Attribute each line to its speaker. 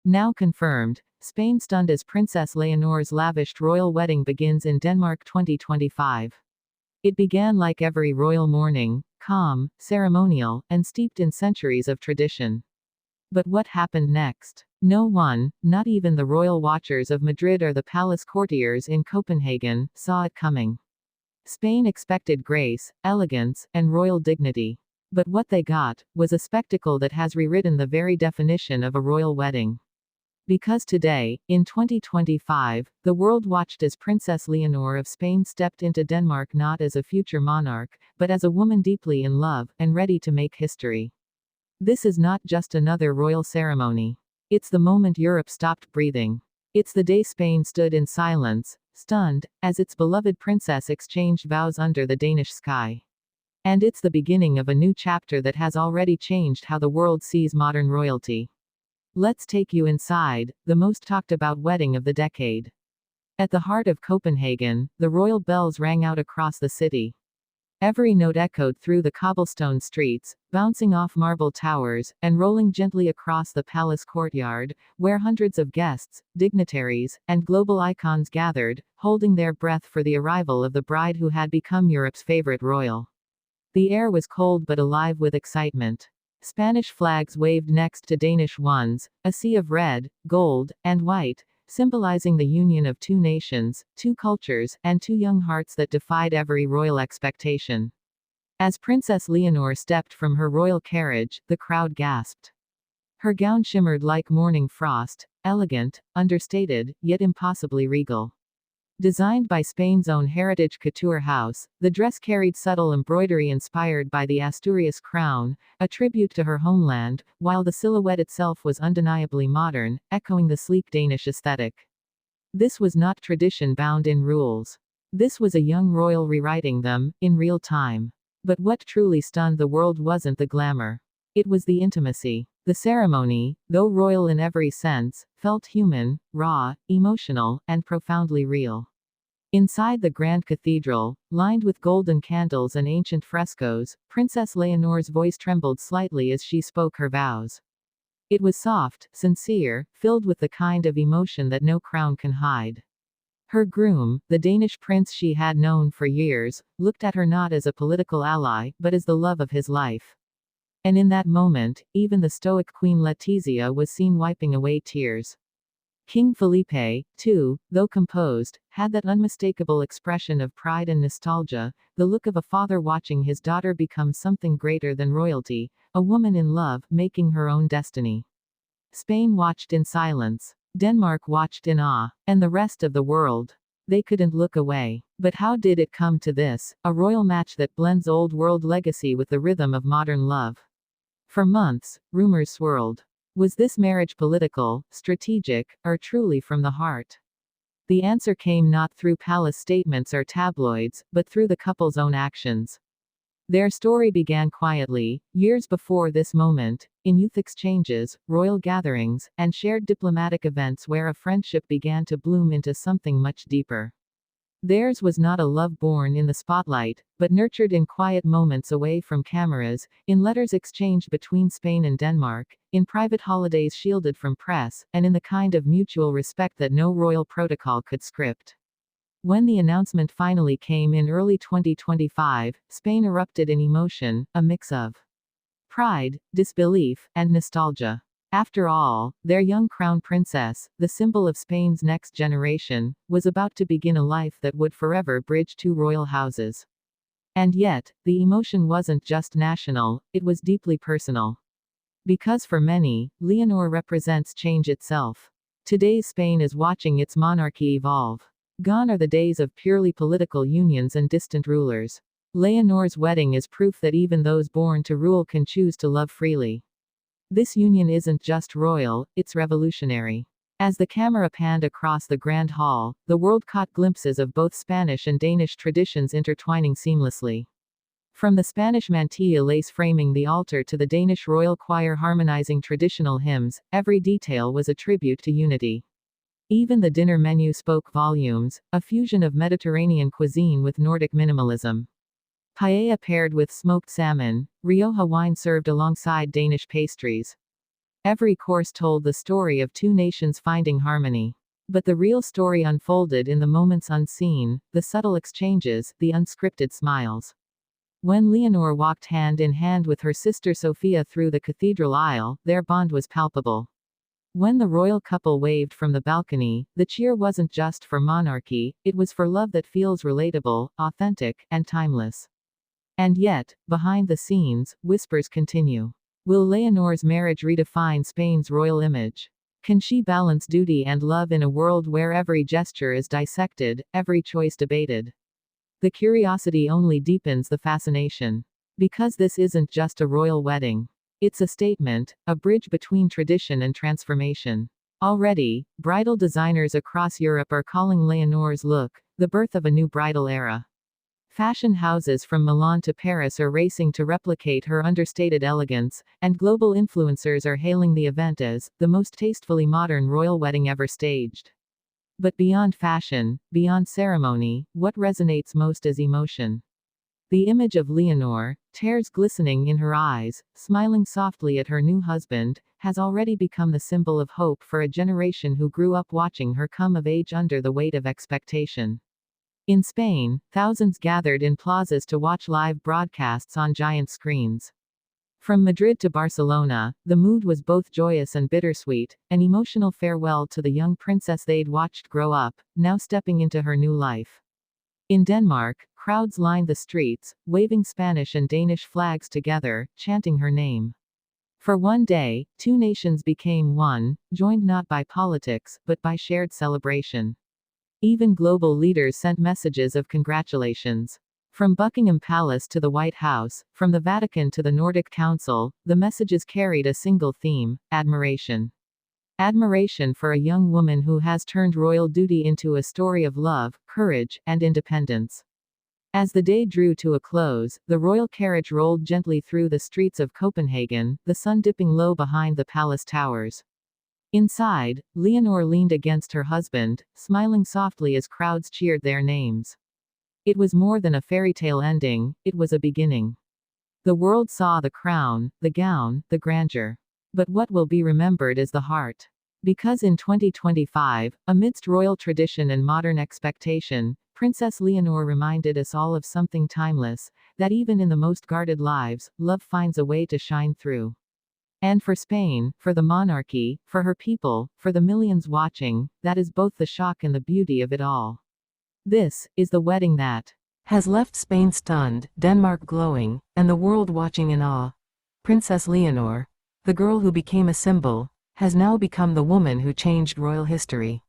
Speaker 1: Now confirmed, Spain stunned as Princess Leonor's lavished royal wedding begins in Denmark 2025. It began like every royal morning, calm, ceremonial, and steeped in centuries of tradition. But what happened next? No one, not even the royal watchers of Madrid or the palace courtiers in Copenhagen, saw it coming. Spain expected grace, elegance, and royal dignity. But what they got was a spectacle that has rewritten the very definition of a royal wedding. Because today, in 2025, the world watched as Princess Leonor of Spain stepped into Denmark not as a future monarch, but as a woman deeply in love and ready to make history. This is not just another royal ceremony. It's the moment Europe stopped breathing. It's the day Spain stood in silence, stunned, as its beloved princess exchanged vows under the Danish sky. And it's the beginning of a new chapter that has already changed how the world sees modern royalty. Let's take you inside the most talked about wedding of the decade. At the heart of Copenhagen, the royal bells rang out across the city. Every note echoed through the cobblestone streets, bouncing off marble towers, and rolling gently across the palace courtyard, where hundreds of guests, dignitaries, and global icons gathered, holding their breath for the arrival of the bride who had become Europe's favorite royal. The air was cold but alive with excitement. Spanish flags waved next to Danish ones, a sea of red, gold, and white, symbolizing the union of two nations, two cultures, and two young hearts that defied every royal expectation. As Princess Leonor stepped from her royal carriage, the crowd gasped. Her gown shimmered like morning frost, elegant, understated, yet impossibly regal. Designed by Spain's own heritage couture house, the dress carried subtle embroidery inspired by the Asturias crown, a tribute to her homeland, while the silhouette itself was undeniably modern, echoing the sleek Danish aesthetic. This was not tradition bound in rules. This was a young royal rewriting them, in real time. But what truly stunned the world wasn't the glamour. It was the intimacy. The ceremony, though royal in every sense, felt human, raw, emotional, and profoundly real. Inside the grand cathedral, lined with golden candles and ancient frescoes, Princess Leonor's voice trembled slightly as she spoke her vows. It was soft, sincere, filled with the kind of emotion that no crown can hide. Her groom, the Danish prince she had known for years, looked at her not as a political ally, but as the love of his life. And in that moment, even the stoic Queen Letizia was seen wiping away tears. King Felipe, too, though composed, had that unmistakable expression of pride and nostalgia, the look of a father watching his daughter become something greater than royalty, a woman in love, making her own destiny. Spain watched in silence. Denmark watched in awe. And the rest of the world. They couldn't look away. But how did it come to this, a royal match that blends old world legacy with the rhythm of modern love? For months, rumors swirled. Was this marriage political, strategic, or truly from the heart? The answer came not through palace statements or tabloids, but through the couple's own actions. Their story began quietly, years before this moment, in youth exchanges, royal gatherings, and shared diplomatic events where a friendship began to bloom into something much deeper. Theirs was not a love born in the spotlight, but nurtured in quiet moments away from cameras, in letters exchanged between Spain and Denmark, in private holidays shielded from press, and in the kind of mutual respect that no royal protocol could script. When the announcement finally came in early 2025, Spain erupted in emotion, a mix of pride, disbelief, and nostalgia. After all, their young crown princess, the symbol of Spain's next generation, was about to begin a life that would forever bridge two royal houses. And yet, the emotion wasn't just national, it was deeply personal. Because for many, Leonor represents change itself. Today's Spain is watching its monarchy evolve. Gone are the days of purely political unions and distant rulers. Leonor's wedding is proof that even those born to rule can choose to love freely. This union isn't just royal, it's revolutionary. As the camera panned across the Grand Hall, the world caught glimpses of both Spanish and Danish traditions intertwining seamlessly. From the Spanish mantilla lace framing the altar to the Danish royal choir harmonizing traditional hymns, every detail was a tribute to unity. Even the dinner menu spoke volumes, a fusion of Mediterranean cuisine with Nordic minimalism. Paella paired with smoked salmon, Rioja wine served alongside Danish pastries. Every course told the story of two nations finding harmony. But the real story unfolded in the moments unseen, the subtle exchanges, the unscripted smiles. When Leonor walked hand in hand with her sister Sophia through the cathedral aisle, their bond was palpable. When the royal couple waved from the balcony, the cheer wasn't just for monarchy, it was for love that feels relatable, authentic, and timeless. And yet, behind the scenes, whispers continue. Will Leonor's marriage redefine Spain's royal image? Can she balance duty and love in a world where every gesture is dissected, every choice debated? The curiosity only deepens the fascination. Because this isn't just a royal wedding. It's a statement, a bridge between tradition and transformation. Already, bridal designers across Europe are calling Leonor's look the birth of a new bridal era. Fashion houses from Milan to Paris are racing to replicate her understated elegance, and global influencers are hailing the event as the most tastefully modern royal wedding ever staged. But beyond fashion, beyond ceremony, what resonates most is emotion. The image of Leonor, tears glistening in her eyes, smiling softly at her new husband, has already become the symbol of hope for a generation who grew up watching her come of age under the weight of expectation. In Spain, thousands gathered in plazas to watch live broadcasts on giant screens. From Madrid to Barcelona, the mood was both joyous and bittersweet, an emotional farewell to the young princess they'd watched grow up, now stepping into her new life. In Denmark, crowds lined the streets, waving Spanish and Danish flags together, chanting her name. For one day, two nations became one, joined not by politics, but by shared celebration. Even global leaders sent messages of congratulations. From Buckingham Palace to the White House, from the Vatican to the Nordic Council, the messages carried a single theme: admiration. Admiration for a young woman who has turned royal duty into a story of love, courage, and independence. As the day drew to a close, the royal carriage rolled gently through the streets of Copenhagen, the sun dipping low behind the palace towers. Inside, Leonor leaned against her husband, smiling softly as crowds cheered their names. It was more than a fairy tale ending, it was a beginning. The world saw the crown, the gown, the grandeur. But what will be remembered is the heart. Because in 2025, amidst royal tradition and modern expectation, Princess Leonor reminded us all of something timeless, that even in the most guarded lives, love finds a way to shine through. And for Spain, for the monarchy, for her people, for the millions watching, that is both the shock and the beauty of it all. This is the wedding that has left Spain stunned, Denmark glowing, and the world watching in awe. Princess Leonor, the girl who became a symbol, has now become the woman who changed royal history.